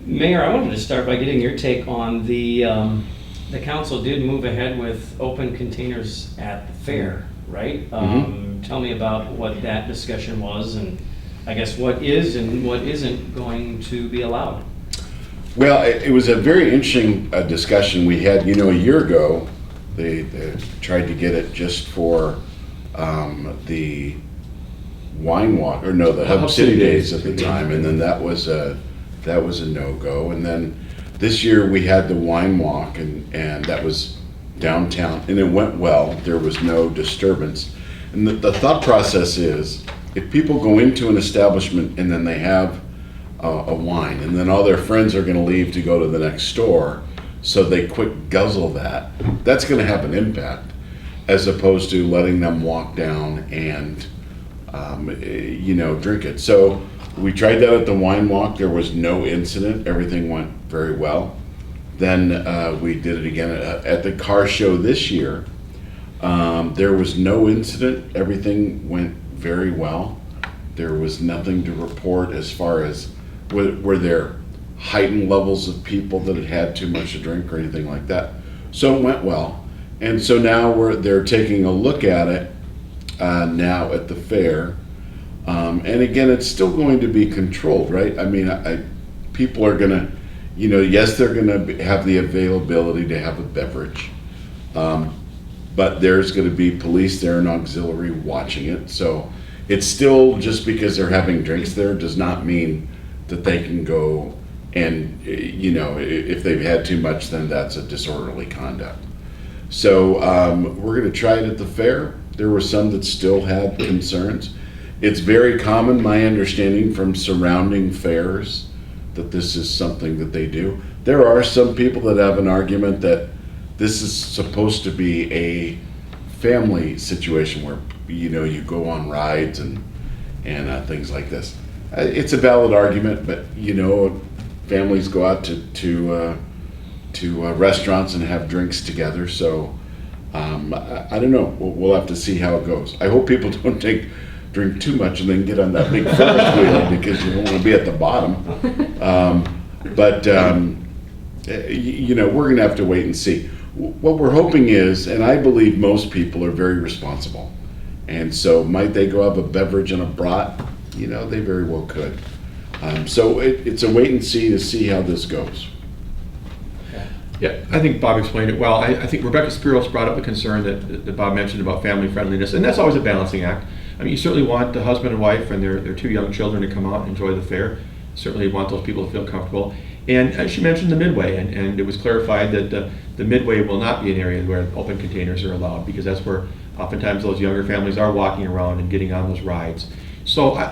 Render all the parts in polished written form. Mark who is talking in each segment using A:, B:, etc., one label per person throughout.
A: Mayor, I wanted to start by getting your take on the council did move ahead with open containers at the fair, right? Tell me about what that discussion was, and I guess what is and what isn't going to be allowed.
B: Well, it was a very interesting discussion we had. A year ago, they tried to get it just for the wine walk, or no, the Hub City Days at the time, and then that was a no-go. And then this year we had the wine walk, and that was downtown, and it went well. There was no disturbance. And the thought process is, if people go into an establishment and then they have a wine, and then all their friends are going to leave to go to the next store, so they quick guzzle that's going to have an impact, as opposed to letting them walk down and drink it. So we tried that at the wine walk. There was no incident. Everything went very well. Then we did it again at the car show this year. There was no incident. Everything went very well. There was nothing to report as far as were there heightened levels of people that had too much to drink or anything like that. So it went well. And so now they're taking a look at it now at the fair. And again, it's still going to be controlled, right? I mean, people are going to, yes, they're going to have the availability to have a beverage. But there's going to be police there and auxiliary watching it. So it's still, just because they're having drinks there does not mean that they can go and, if they've had too much, then that's a disorderly conduct. So we're going to try it at the fair. There were some that still had concerns. It's very common, my understanding from surrounding fairs, that this is something that they do. There are some people that have an argument that this is supposed to be a family situation where, you go on rides and things like this. It's a valid argument, but, families go out to restaurants and have drinks together. So I don't know. We'll have to see how it goes. I hope people don't drink too much and then get on that big Ferris wheel, because you don't want to be at the bottom. But we're going to have to wait and see. What we're hoping is, and I believe most people are very responsible, and so might they go have a beverage and a brat? They very well could. So it's a wait and see to see how this goes.
C: Yeah, I think Bob explained it well. I think Rebecca Spiros brought up a concern that Bob mentioned about family friendliness, and that's always a balancing act. I mean, you certainly want the husband and wife and their two young children to come out and enjoy the fair. Certainly want those people to feel comfortable. And she mentioned the Midway, and it was clarified that the Midway will not be an area where open containers are allowed, because that's where oftentimes those younger families are walking around and getting on those rides. So I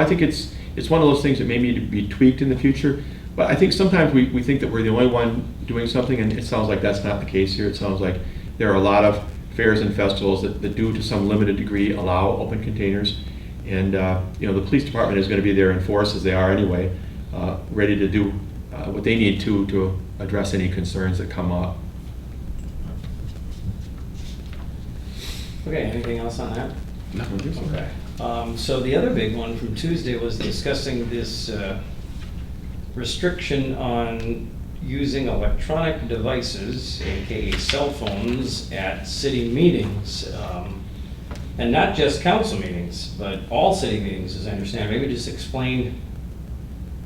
C: think it's one of those things that may need to be tweaked in the future. But I think sometimes we think that we're the only one doing something, and it sounds like that's not the case here. It sounds like there are a lot of fairs and festivals that do, to some limited degree, allow open containers. And the police department is going to be there in force, as they are anyway, ready to do what they need to address any concerns that come up.
A: Okay, anything else on that?
C: No, I think so.
A: Okay. So the other big one from Tuesday was discussing this restriction on using electronic devices, aka cell phones, at city meetings. And not just council meetings, but all city meetings, as I understand. Maybe just explain,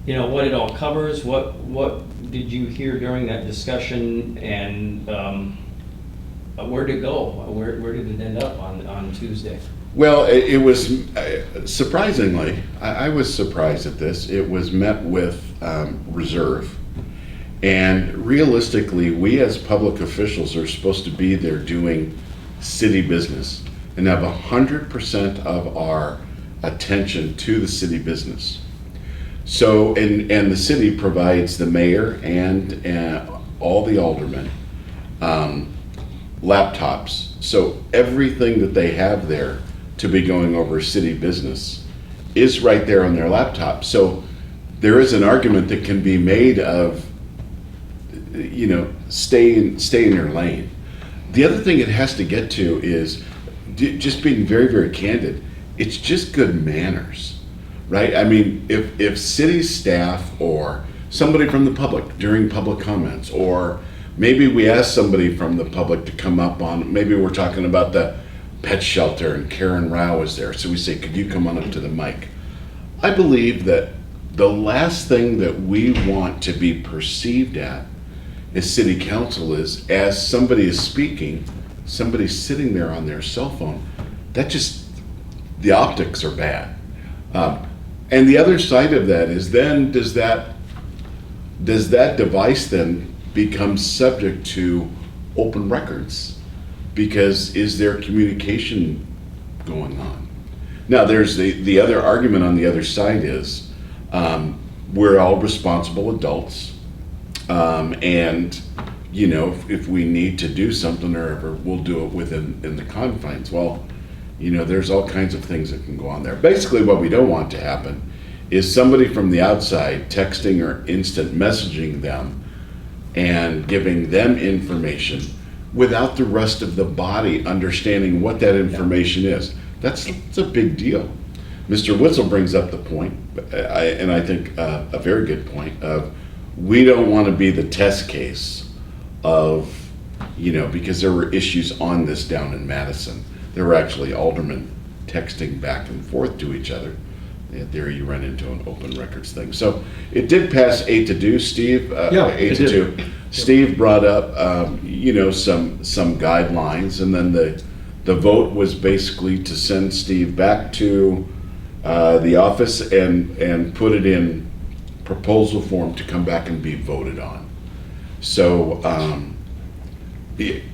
A: what it all covers. What did you hear during that discussion, and where did it go? Where did it end up on Tuesday?
B: Well, it was surprisingly, I was surprised at this. It was met with reserve. And realistically, we as public officials are supposed to be there doing city business and have 100% of our attention to the city business. So, and the city provides the mayor and all the aldermen laptops. So everything that they have there to be going over city business is right there on their laptop. So there is an argument that can be made of, stay in your lane. The other thing it has to get to is, just being very, very candid, it's just good manners, right? I mean, if city staff or somebody from the public during public comments, or maybe we ask somebody from the public to come up on, maybe we're talking about the pet shelter and Karen Rao is there. So we say, could you come on up to the mic? I believe that the last thing that we want to be perceived at as city council is, as somebody is speaking, somebody's sitting there on their cell phone. That just, the optics are bad. And the other side of that is then, does that device then become subject to open records? Because is there communication going on? Now, there's the other argument on the other side is, we're all responsible adults. And, you know, if we need to do something or ever, we'll do it in the confines. Well, you know, there's all kinds of things that can go on there. Basically, what we don't want to happen is somebody from the outside texting or instant messaging them and giving them information without the rest of the body understanding what that information is. That's a big deal. Mr. Witzel brings up the point, and I think a very good point, of we don't want to be the test case of, you know, because there were issues on this down in Madison. There were actually aldermen texting back and forth to each other. There you run into an open records thing. So it did pass 8-2, Steve.
C: Yeah,
B: 8-2. Steve brought up, you know, some guidelines, and then the vote was basically to send Steve back to the office and put it in proposal form to come back and be voted on. So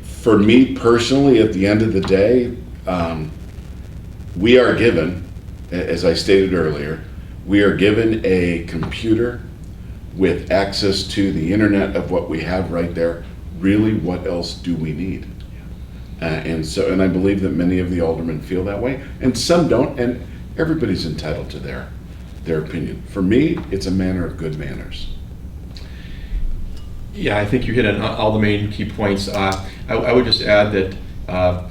B: for me personally, at the end of the day, we are given, as I stated earlier, we are given a computer with access to the internet of what we have right there. Really, what else do we need? And I believe that many of the aldermen feel that way, and some don't, and everybody's entitled to their opinion. For me, it's a manner of good manners.
C: Yeah, I think you hit on all the main key points. I would just add that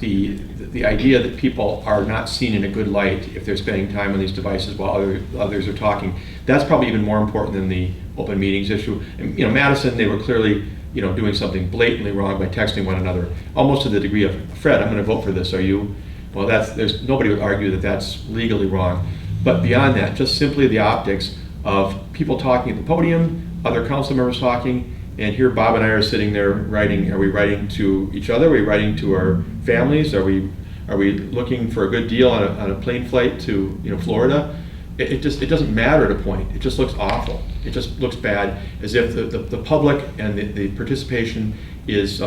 C: the idea that people are not seen in a good light if they're spending time on these devices while others are talking, that's probably even more important than the open meetings issue. And, you know, Madison, they were clearly, you know, doing something blatantly wrong by texting one another, almost to the degree of, Fred, I'm going to vote for this, are you? Well, there's nobody would argue that that's legally wrong. But beyond that, just simply the optics of people talking at the podium, other council members talking, and here Bob and I are sitting there writing. Are we writing to each other? Are we writing to our families? Are we looking for a good deal on a plane flight to, you know, Florida? It doesn't matter at a point. It just looks awful. It just looks bad, as if the public and the participation is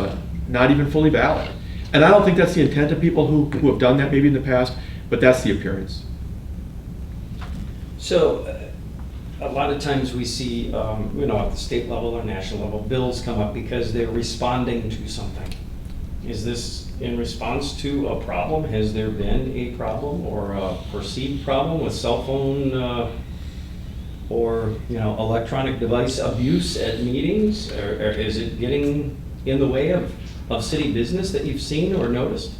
C: not even fully valid. And I don't think that's the intent of people who have done that maybe in the past, but that's the appearance.
A: So a lot of times we see, you know, at the state level or national level, bills come up because they're responding to something. Is this in response to a problem? Has there been a problem or a perceived problem with cell phone or, you know, electronic device abuse at meetings? Or is it getting in the way of city business that you've seen or noticed?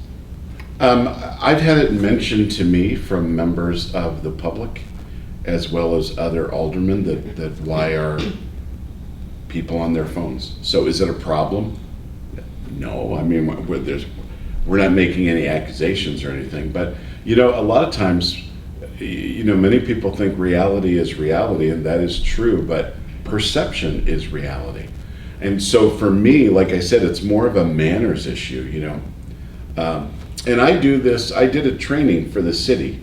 B: I've had it mentioned to me from members of the public, as well as other aldermen, that why are people on their phones? So is it a problem? No, I mean, we're not making any accusations or anything, but, you know, a lot of times, you know, many people think reality is reality, and that is true, but perception is reality. And so for me, like I said, it's more of a manners issue, you know. And I did a training for the city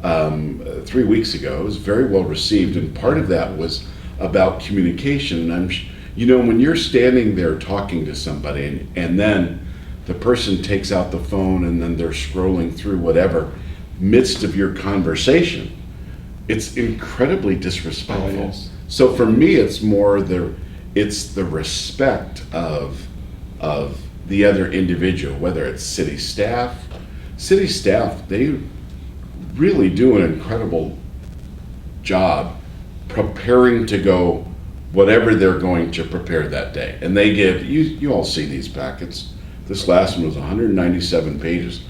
B: 3 weeks ago. It was very well received, and part of that was about communication. And you know, when you're standing there talking to somebody and then the person takes out the phone and then they're scrolling through whatever midst of your conversation, it's incredibly disrespectful.
C: Oh, yes. So
B: for me, it's more the respect of the other individual, whether it's city staff. City staff, they really do an incredible job preparing to go whatever they're going to prepare that day. And they give, you all see these packets. This last one was 197 pages.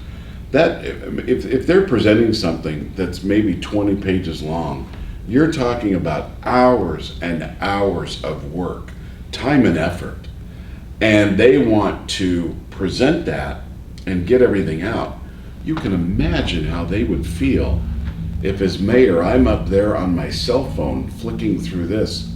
B: That, if they're presenting something that's maybe 20 pages long, You're talking about hours and hours of work, time and effort. And they want to present that and get everything out. You can imagine how they would feel if, as mayor, I'm up there on my cell phone flicking through this.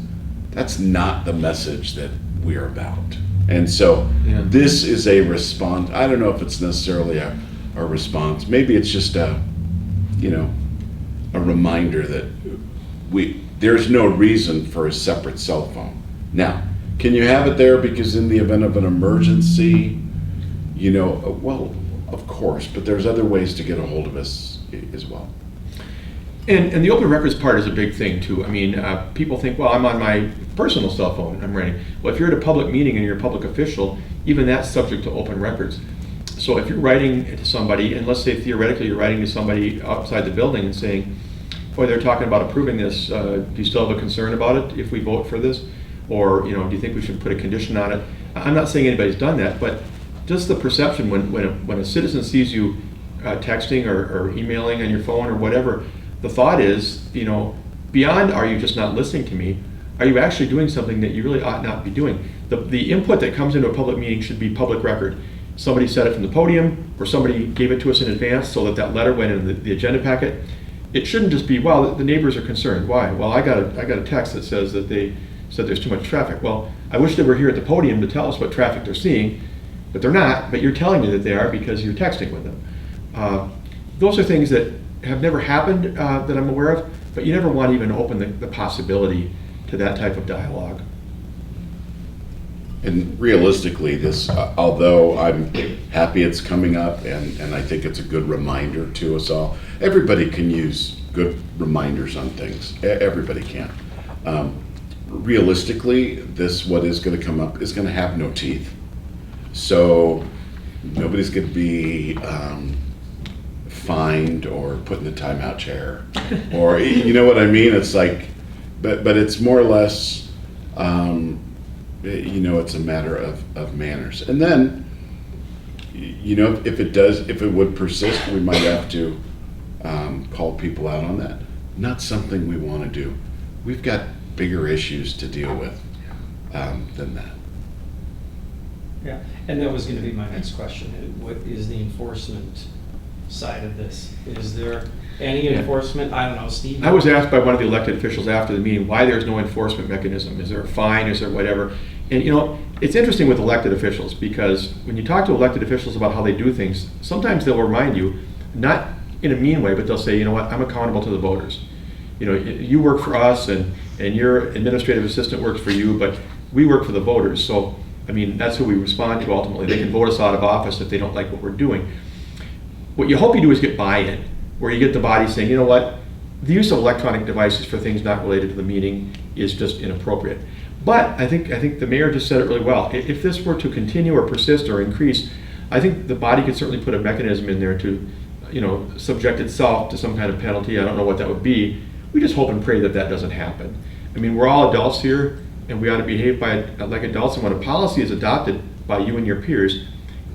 B: That's not the message that we're about. And so this is a response. I don't know if it's necessarily a response. Maybe it's just a reminder that there's no reason for a separate cell phone. Now, can you have it there because in the event of an emergency, well, of course, but there's other ways to get a hold of us as well.
C: And the open records part is a big thing too. I mean, people think, well, I'm on my personal cell phone, I'm writing. Well, if you're at a public meeting and you're a public official, even that's subject to open records. So if you're writing to somebody, and let's say theoretically you're writing to somebody outside the building and saying, boy, they're talking about approving this, do you still have a concern about it if we vote for this? Or, do you think we should put a condition on it? I'm not saying anybody's done that, but just the perception when a citizen sees you texting or emailing on your phone or whatever, the thought is, beyond are you just not listening to me, are you actually doing something that you really ought not be doing? The input that comes into a public meeting should be public record. Somebody said it from the podium, or somebody gave it to us in advance so that letter went in the agenda packet. It shouldn't just be, well, the neighbors are concerned. Why? Well, I got a text that says that they said there's too much traffic. Well, I wish they were here at the podium to tell us what traffic they're seeing, but they're not, but you're telling me that they are because you're texting with them. Those are things that have never happened that I'm aware of, but you never want to even open the possibility to that type of dialogue.
B: And realistically, this, although I'm happy it's coming up, and I think it's a good reminder to us all, everybody can use good reminders on things. Everybody can. Realistically, what is going to come up is going to have no teeth. So nobody's going to be fined or put in the timeout chair, or you know what I mean? It's like, but it's more or less, it's a matter of manners. And then, if it would persist, we might have to call people out on that. Not something we want to do. We've got bigger issues to deal with than that.
A: Yeah, and that was going to be my next question. What is the enforcement side of this? Is there any enforcement? I don't know, Steve.
C: I was asked by one of the elected officials after the meeting why there's no enforcement mechanism. Is there a fine? Is there whatever? And it's interesting with elected officials, because when you talk to elected officials about how they do things, sometimes they'll remind you, not in a mean way, but they'll say, I'm accountable to the voters. You work for us, and your administrative assistant works for you, but we work for the voters. So, that's who we respond to ultimately. They can vote us out of office if they don't like what we're doing. What you hope you do is get buy-in, where you get the body saying, the use of electronic devices for things not related to the meeting is just inappropriate. But I think the mayor just said it really well. If this were to continue or persist or increase, I think the body could certainly put a mechanism in there to, subject itself to some kind of penalty. I don't know what that would be. We just hope and pray that doesn't happen. We're all adults here, and we ought to behave like adults. And when a policy is adopted by you and your peers,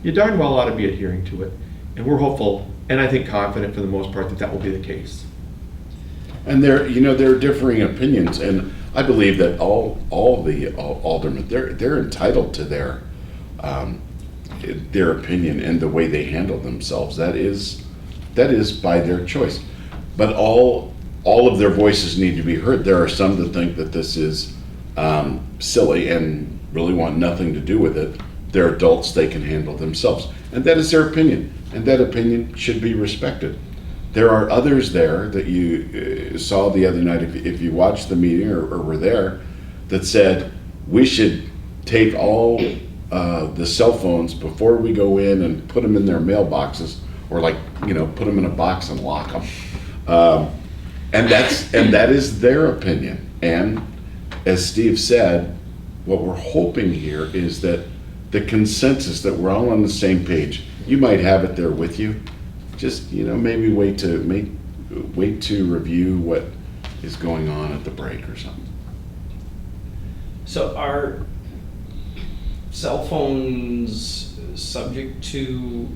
C: you darn well ought to be adhering to it. And we're hopeful, and I think confident for the most part, that will be the case.
B: And there are differing opinions, and I believe that all the aldermen, they're entitled to their opinion and the way they handle themselves. That is by their choice. But all of their voices need to be heard. There are some that think that this is silly and really want nothing to do with it. They're adults, they can handle themselves. And that is their opinion, and that opinion should be respected. There are others there that you saw the other night, if you watched the meeting or were there, that said we should take all the cell phones before we go in and put them in their mailboxes, or put them in a box and lock them. And that is their opinion. And as Steve said, what we're hoping here is that the consensus, that we're all on the same page. You might have it there with you. Just maybe wait to review what is going on at the break or something.
A: So are cell phones subject to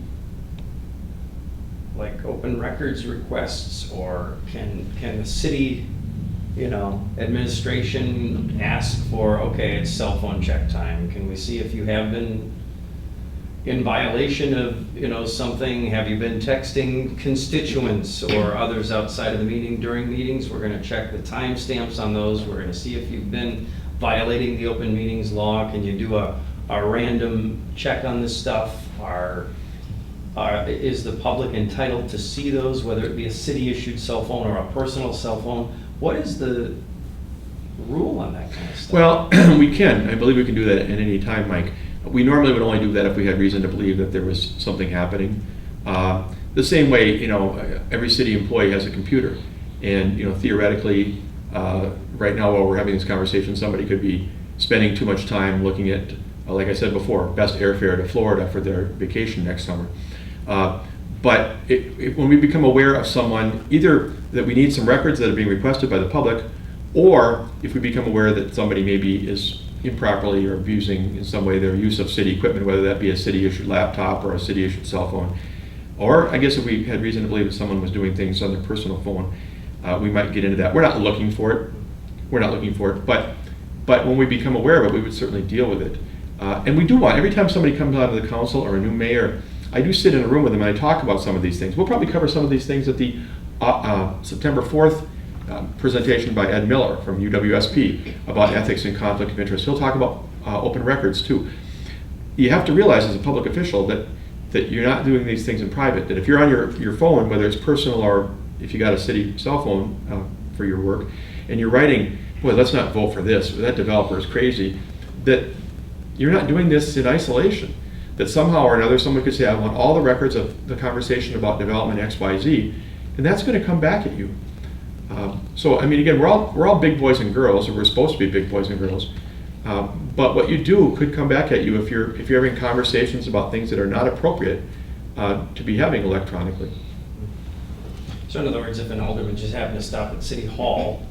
A: open records requests, or can the city administration ask for, okay, it's cell phone check time. Can we see if you have been in violation of, something? Have you been texting constituents or others outside of the meeting during meetings? We're gonna check the timestamps on those. We're gonna see if you've been violating the open meetings law. Can you do a random check on this stuff? Is the public entitled to see those, whether it be a city-issued cell phone or a personal cell phone? What is the rule on that kind of stuff?
C: Well, we can. I believe we can do that at any time, Mike. We normally would only do that if we had reason to believe that there was something happening. The same way, every city employee has a computer. And, theoretically, right now while we're having this conversation, somebody could be spending too much time looking at, like I said before, best airfare to Florida for their vacation next summer. But when we become aware of someone, either that we need some records that are being requested by the public, or if we become aware that somebody maybe is improperly or abusing in some way their use of city equipment, whether that be a city-issued laptop or a city-issued cell phone, or I guess if we had reason to believe that someone was doing things on their personal phone, we might get into that. We're not looking for it. But when we become aware of it, we would certainly deal with it. And we do want, every time somebody comes out of the council or a new mayor, I do sit in a room with them and I talk about some of these things. We'll probably cover some of these things at the September 4th presentation by Ed Miller from UWSP about ethics and conflict of interest. He'll talk about open records too. You have to realize as a public official that you're not doing these things in private, that if you're on your phone, whether it's personal or if you got a city cell phone for your work, and you're writing, boy, let's not vote for this, or that developer is crazy, that you're not doing this in isolation. That somehow or another someone could say, I want all the records of the conversation about development XYZ, and that's going to come back at you. So, I mean, again, we're all big boys and girls, or we're supposed to be big boys and girls. But what you do could come back at you if you're having conversations about things that are not appropriate to be having electronically.
A: So in other words, if an alderman just happened to stop at City Hall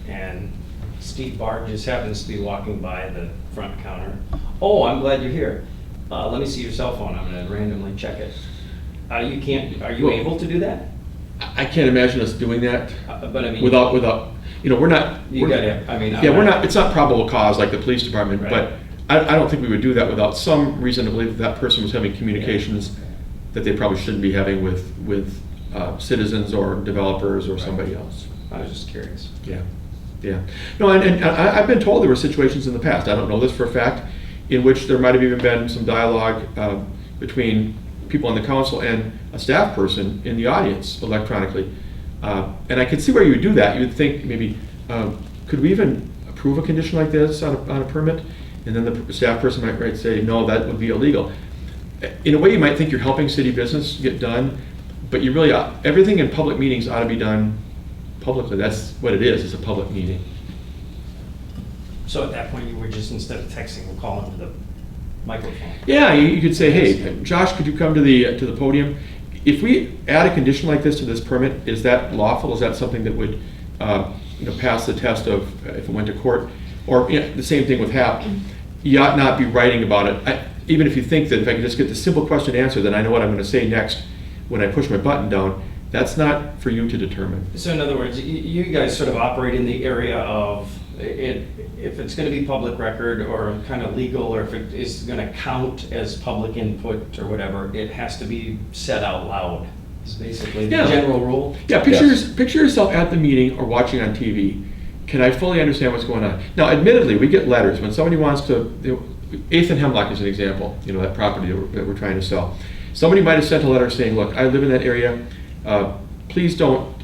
A: and Steve Barr just happens to be walking by the front counter, oh, I'm glad you're here. Let me see your cell phone. I'm going to randomly check it. Are you able to do that?
C: I can't imagine us doing that.
A: But I mean,
C: without, we're not. We're not. It's not probable cause like the police department, right. But I don't think we would do that without some reason to believe that person was having communications that they probably shouldn't be having with citizens or developers or somebody else.
A: I was just curious.
C: Yeah. No, and I've been told there were situations in the past, I don't know this for a fact, in which there might have even been some dialogue between people on the council and a staff person in the audience electronically. And I could see where you would do that. You would think maybe, could we even approve a condition like this on a permit? And then the staff person might say, no, that would be illegal. In a way, you might think you're helping city business get done, but you really, everything in public meetings ought to be done publicly. That's what it is, it's a public meeting.
A: So at that point, you were just, instead of texting, we'll call into the microphone.
C: Yeah, you could say, hey, Josh, could you come to the podium? If we add a condition like this to this permit, is that lawful? Is that something that would pass the test of if it went to court? Or the same thing with HAP. You ought not be writing about it. Even if you think that if I can just get the simple question answered, then I know what I'm going to say next when I push my button down. That's not for you to determine.
A: So in other words, you guys sort of operate in the area of if it's going to be public record or kind of legal, or if it is going to count as public input or whatever, it has to be said out loud. Is basically the general rule. Yeah,
C: picture yourself at the meeting or watching on TV. Can I fully understand what's going on? Now, admittedly, we get letters when somebody wants to. 8th and Hemlock is an example. That property that we're trying to sell. Somebody might have sent a letter saying, "Look, I live in that area. Please don't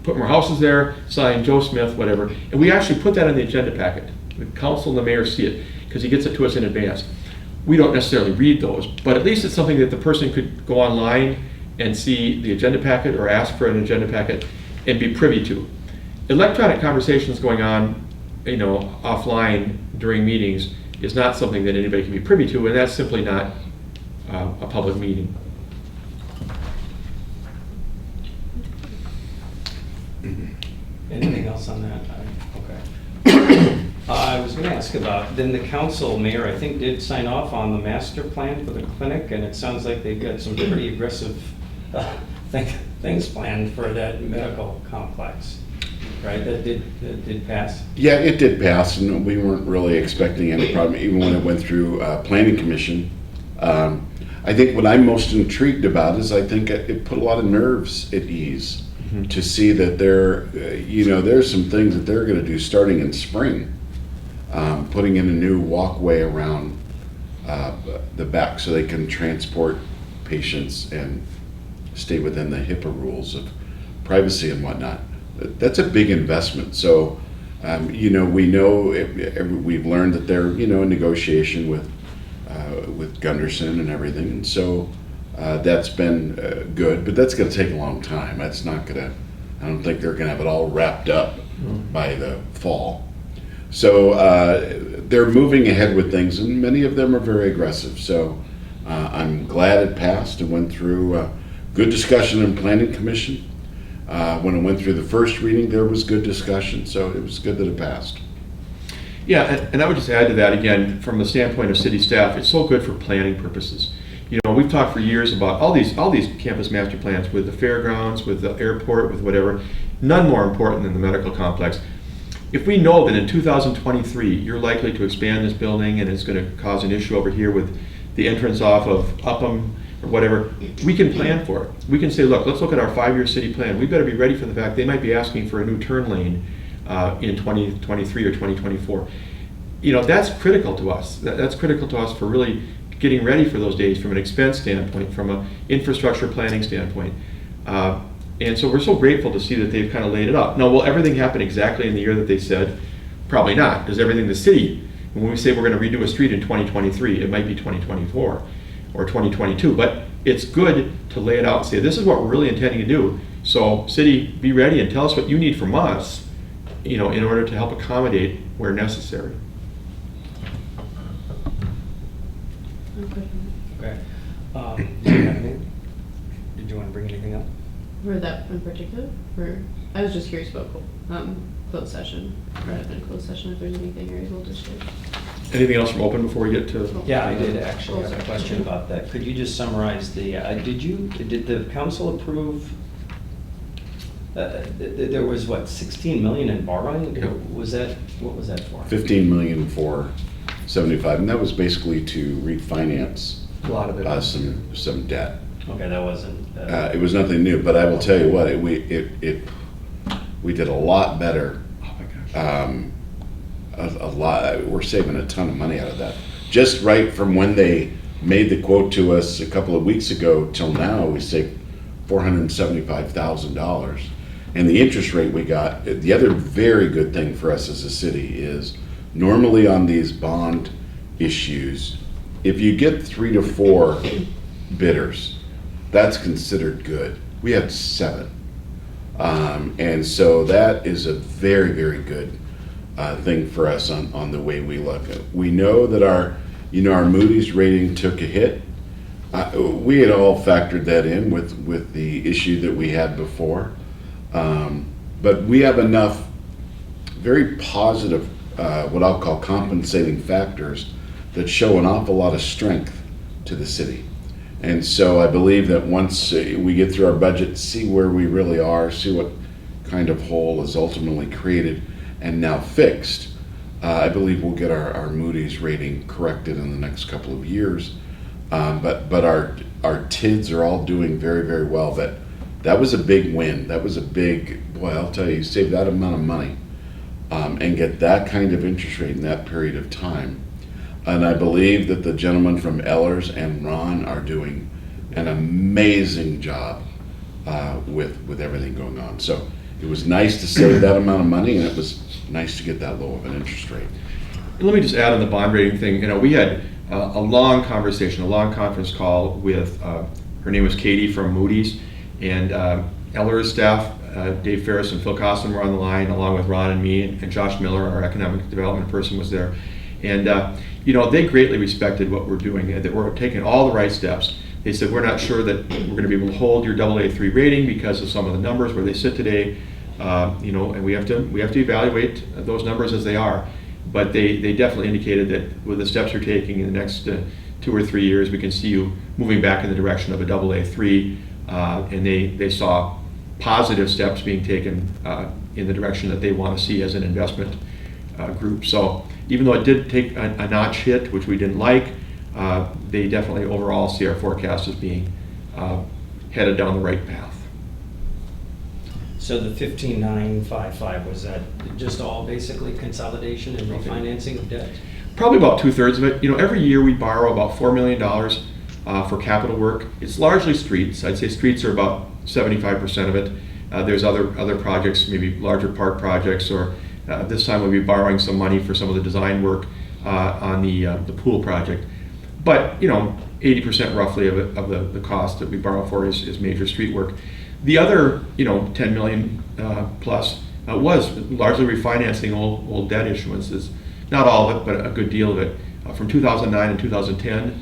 C: put more houses there. Sign Joe Smith, whatever." And we actually put that in the agenda packet. The council and the mayor see it because he gets it to us in advance. We don't necessarily read those, but at least it's something that the person could go online and see the agenda packet or ask for an agenda packet and be privy to. Electronic conversations going on, offline during meetings is not something that anybody can be privy to, and that's simply not a public meeting.
A: Anything else on that? Okay. I was going to ask about, then the council, mayor, I think, did sign off on the master plan for the clinic, and it sounds like they've got some pretty aggressive things planned for that medical complex. right? That did pass.
B: Yeah, it did pass, and we weren't really expecting any problem, even when it went through Planning Commission. I think what I'm most intrigued about is I think it put a lot of nerves at ease to see that there's some things that they're going to do starting in spring, putting in a new walkway around the back so they can transport patients and stay within the HIPAA rules of privacy and whatnot. That's a big investment. So, we know we've learned that they're in negotiation with Gunderson and everything, and so that's been good. But that's going to take a long time. That's not going to. I don't think they're going to have it all wrapped up by the fall. So they're moving ahead with things, and many of them are very aggressive. So I'm glad it passed and went through good discussion in Planning Commission. When it went through the first reading, there was good discussion, so it was good that it passed.
C: Yeah, and I would just add to that, again, from the standpoint of city staff, it's so good for planning purposes. We've talked for years about all these campus master plans with the fairgrounds, with the airport, with whatever. None more important than the medical complex. If we know that in 2023 you're likely to expand this building and it's going to cause an issue over here with the entrance off of Upham or whatever, we can plan for it. We can say, look, let's look at our 5-year city plan. We better be ready for the fact they might be asking for a new turn lane in 2023 or 2024. That's critical to us. That's critical to us for really getting ready for those days from an expense standpoint, from an infrastructure planning standpoint. And so we're so grateful to see that they've kind of laid it out. Now, will everything happen exactly in the year that they said? Probably not, because everything the city, when we say we're going to redo a street in 2023, it might be 2024 or 2022, but it's good to lay it out and say, this is what we're really intending to do. So city, be ready and tell us what you need from us, in order to help accommodate where necessary.
A: Okay. Did you have anything? Did you want to bring anything up?
D: For that in particular? I was just curious about closed session, rather than closed session, if there's anything you're able to share.
C: Anything else from open before we get to?
A: Yeah, I did actually have a question about that. Could you just summarize did the council approve, there was 16 million in borrowing?
C: Yeah.
A: What was that for?
B: 15 million for 75, and that was basically to refinance
C: A lot of it.
B: some debt.
A: Okay, that wasn't.
B: It was nothing new, but I will tell you what, we did a lot better.
C: Oh my gosh.
B: A lot. We're saving a ton of money out of that. Just right from when they made the quote to us a couple of weeks ago till now, we saved $475,000. And the interest rate we got, the other very good thing for us as a city is normally on these bond issues, if you get 3 to 4 bidders, that's considered good. We had 7. And so that is a very, very good thing for us on the way we look at it. We know that our Moody's rating took a hit. We had all factored that in with the issue that we had before. But we have enough very positive, what I'll call compensating factors that show an awful lot of strength to the city. And so I believe that once we get through our budget, see where we really are, see what kind of hole is ultimately created and now fixed, I believe we'll get our Moody's rating corrected in the next couple of years. But our TIDs are all doing very, very well. That was a big win. That was a big, boy, I'll tell you save that amount of money and get that kind of interest rate in that period of time. And I believe that the gentlemen from Ellers and Ron are doing an amazing job with everything going on. So it was nice to save that amount of money, and it was nice to get that low of an interest rate.
C: Let me just add on the bond rating thing. We had a long conversation, a long conference call with, her name was Katie from Moody's, and Ellers staff, Dave Ferris and Phil Costin were on the line, along with Ron and me, and Josh Miller, our economic development person, was there. And they greatly respected what we're doing, that we're taking all the right steps. They said, we're not sure that we're going to be able to hold your AA3 rating because of some of the numbers where they sit today, and we have to evaluate those numbers as they are. But they definitely indicated that with the steps you're taking in the next 2 or 3 years, we can see you moving back in the direction of a AA3, and they saw positive steps being taken in the direction that they want to see as an investment group. So even though it did take a notch hit, which we didn't like, they definitely overall see our forecast as being headed down the right path.
A: So the 15,955, was that just all basically consolidation and refinancing of debt?
C: Probably about 2/3 of it. You know, every year we borrow about $4 million for capital work. It's largely streets. I'd say streets are about 75% of it. There's other projects, maybe larger park projects, or this time we'll be borrowing some money for some of the design work on the pool project. But, you know, 80% roughly of the cost that we borrow for is major street work. The other, you know, 10 million plus was largely refinancing old debt issuances. Not all of it, but a good deal of it. From 2009 and 2010,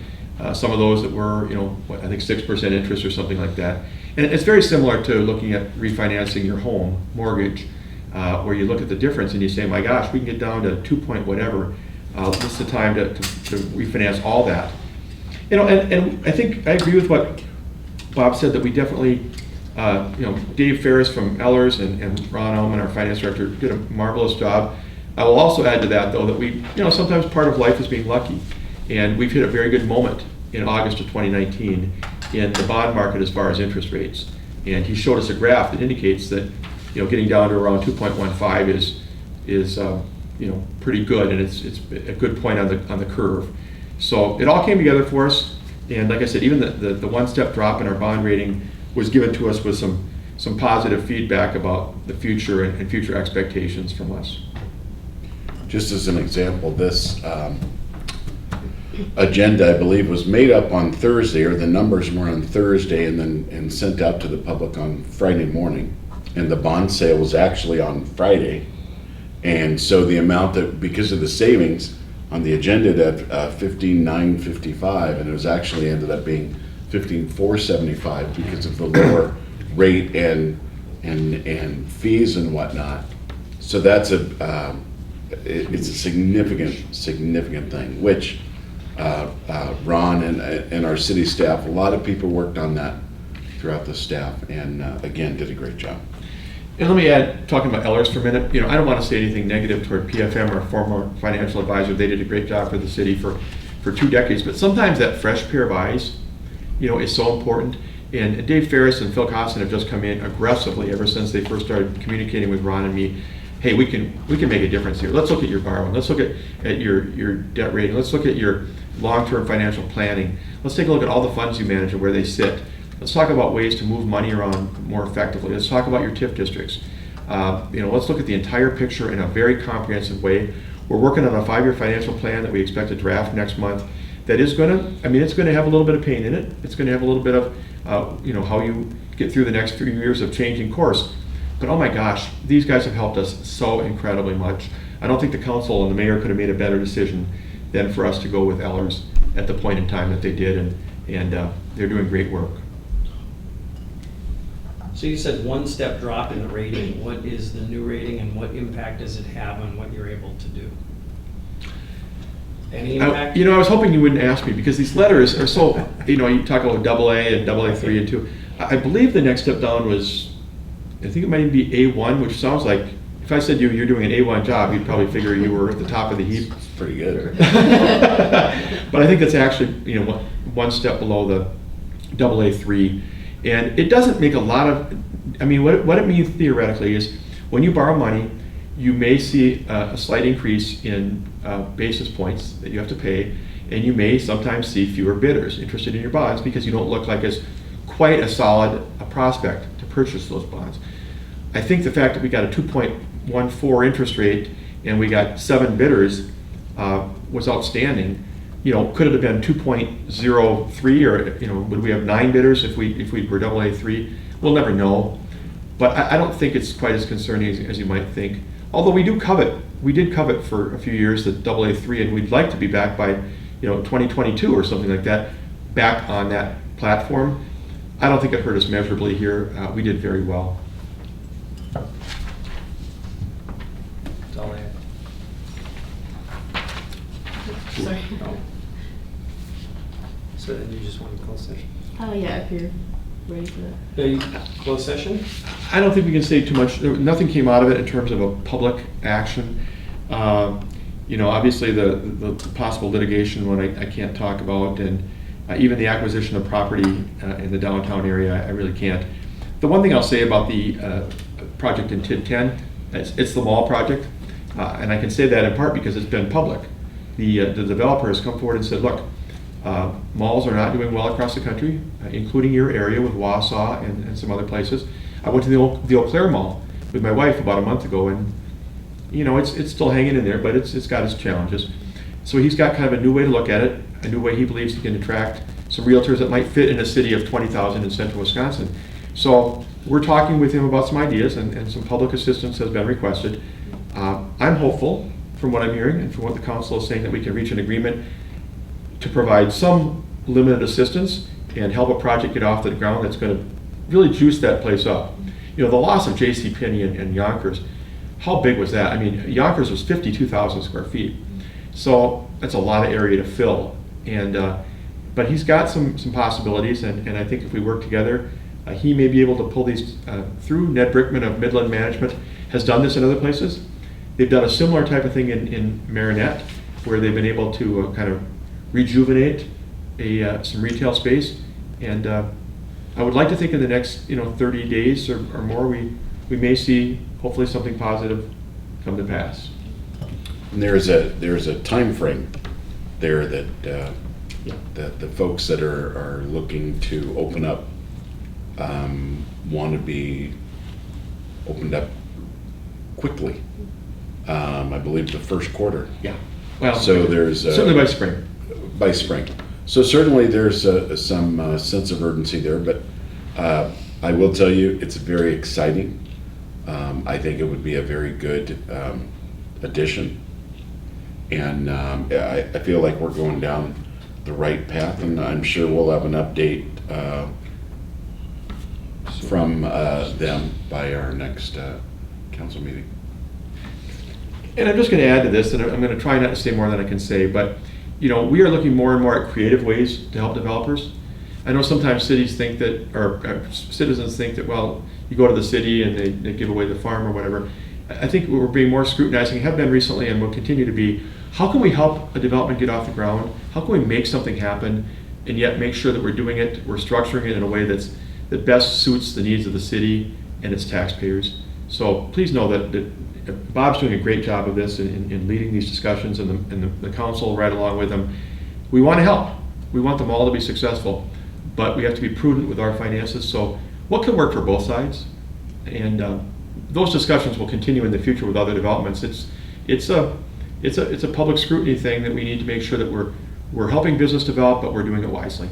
C: some of those that were, you know, I think 6% interest or something like that. And it's very similar to looking at refinancing your home mortgage, where you look at the difference and you say, my gosh, we can get down to 2 point whatever. This is the time to refinance all that. You know, and I think I agree with what Bob said, that we definitely, you know, Dave Ferris from Ellers and Ron Ullman, our finance director, did a marvelous job. I will also add to that, though, that we, you know, sometimes part of life is being lucky. And we've hit a very good moment in August of 2019 in the bond market as far as interest rates. And he showed us a graph that indicates that, you know, getting down to around 2.15 is you know, pretty good, and it's a good point on the curve. So it all came together for us. And like I said, even the one-step drop in our bond rating was given to us with some positive feedback about the future and future expectations from us.
B: Just as an example, this agenda, I believe, was made up on Thursday, or the numbers were on Thursday and sent out to the public on Friday morning. And the bond sale was actually on Friday. And so the amount that, because of the savings on the agenda at 15,955, and it was actually ended up being 15,475 because of the lower rate and fees and whatnot. So that's it's a significant thing, which Ron and our city staff, a lot of people worked on that throughout the staff, and again, did a great job.
C: And let me add, talking about Ellers for a minute, you know, I don't want to say anything negative toward PFM, our former financial advisor. They did a great job for the city for 2 decades, but sometimes that fresh pair of eyes, you know, is so important. And Dave Ferris and Phil Costin have just come in aggressively ever since they first started communicating with Ron and me. Hey, we can make a difference here. Let's look at your borrowing. Let's look at your debt rating. Let's look at your long-term financial planning. Let's take a look at all the funds you manage and where they sit. Let's talk about ways to move money around more effectively. Let's talk about your TIF districts. You know, let's look at the entire picture in a very comprehensive way. We're working on a 5-year financial plan that we expect to draft next month. That is going to, I mean, it's going to have a little bit of pain in it. It's going to have a little bit of, you know, how you get through the next few years of changing course. But oh my gosh, these guys have helped us so incredibly much. I don't think the council and the mayor could have made a better decision than for us to go with Ellers at the point in time that they did, and they're doing great work.
A: So you said one-step drop in the rating. What is the new rating, and what impact does it have on what you're able to do? Any impact?
C: You know, I was hoping you wouldn't ask me, because these letters are so, you know, you talk about AA and AA3 and 2. I believe the next step down was, I think it might even be A1, which sounds like, if I said you're doing an A1 job, you'd probably figure you were at the top of the heap.
B: It's pretty good.
C: But I think that's actually, you know, one step below the AA3. And it doesn't make a lot of, I mean, what it means theoretically is when you borrow money, you may see a slight increase in basis points that you have to pay, and you may sometimes see fewer bidders interested in your bonds because you don't look like as quite a solid a prospect to purchase those bonds. I think the fact that we got a 2.14 interest rate and we got 7 bidders was outstanding. You know, could it have been 2.03, or, you know, would we have 9 bidders if we were AA3? We'll never know. But I don't think it's quite as concerning as you might think. Although we did covet for a few years the AA3, and we'd like to be back by, you know, 2022 or something like that, back on that platform. I don't think it hurt us measurably here. We did very well.
A: That's all I have.
D: Sorry.
A: Oh. So then you just want to close session?
D: Yeah, if you're ready for that.
A: Closed session?
C: I don't think we can say too much. Nothing came out of it in terms of a public action. Obviously the possible litigation one I can't talk about, and even the acquisition of property in the downtown area, I really can't. The one thing I'll say about the project in TID 10, it's the mall project, and I can say that in part because it's been public. The developer has come forward and said, look, malls are not doing well across the country, including your area with Wausau and some other places. I went to the Eau Claire Mall with my wife about a month ago, and it's still hanging in there, but it's got its challenges. So he's got kind of a new way to look at it, a new way he believes he can attract some realtors that might fit in a city of 20,000 in central Wisconsin. So we're talking with him about some ideas, and some public assistance has been requested. I'm hopeful, from what I'm hearing and from what the council is saying, that we can reach an agreement to provide some limited assistance and help a project get off the ground that's going to really juice that place up. The loss of JCPenney and Yonkers, how big was that? I mean, Yonkers was 52,000 square feet. So that's a lot of area to fill. But he's got some possibilities, and I think if we work together, he may be able to pull these through. Ned Brickman of Midland Management has done this in other places. They've done a similar type of thing in Marinette, where they've been able to kind of rejuvenate some retail space. And I would like to think in the next 30 days or more, we may see hopefully something positive come to pass.
B: And there's a time frame there that that the folks that are looking to open up want to be opened up quickly. I believe the first quarter.
C: Yeah. Well,
B: so there's
C: certainly by spring.
B: By spring. So certainly there's some sense of urgency there, but I will tell you it's very exciting. I think it would be a very good addition, and I feel like we're going down the right path, and I'm sure we'll have an update from them by our next council meeting.
C: And I'm just going to add to this, and I'm going to try not to say more than I can say, but we are looking more and more at creative ways to help developers. I know sometimes cities think that, or citizens think that, well, you go to the city and they give away the farm or whatever. I think we're being more scrutinizing, have been recently, and will continue to be, how can we help a development get off the ground? How can we make something happen and yet make sure that we're doing it, we're structuring it in a way that best suits the needs of the city and its taxpayers? So please know that Bob's doing a great job of this in leading these discussions, and the council right along with him. We want to help. We want them all to be successful, but we have to be prudent with our finances. So what can work for both sides? And those discussions will continue in the future with other developments. It's a public scrutiny thing that we need to make sure that we're helping business develop, but we're doing it wisely.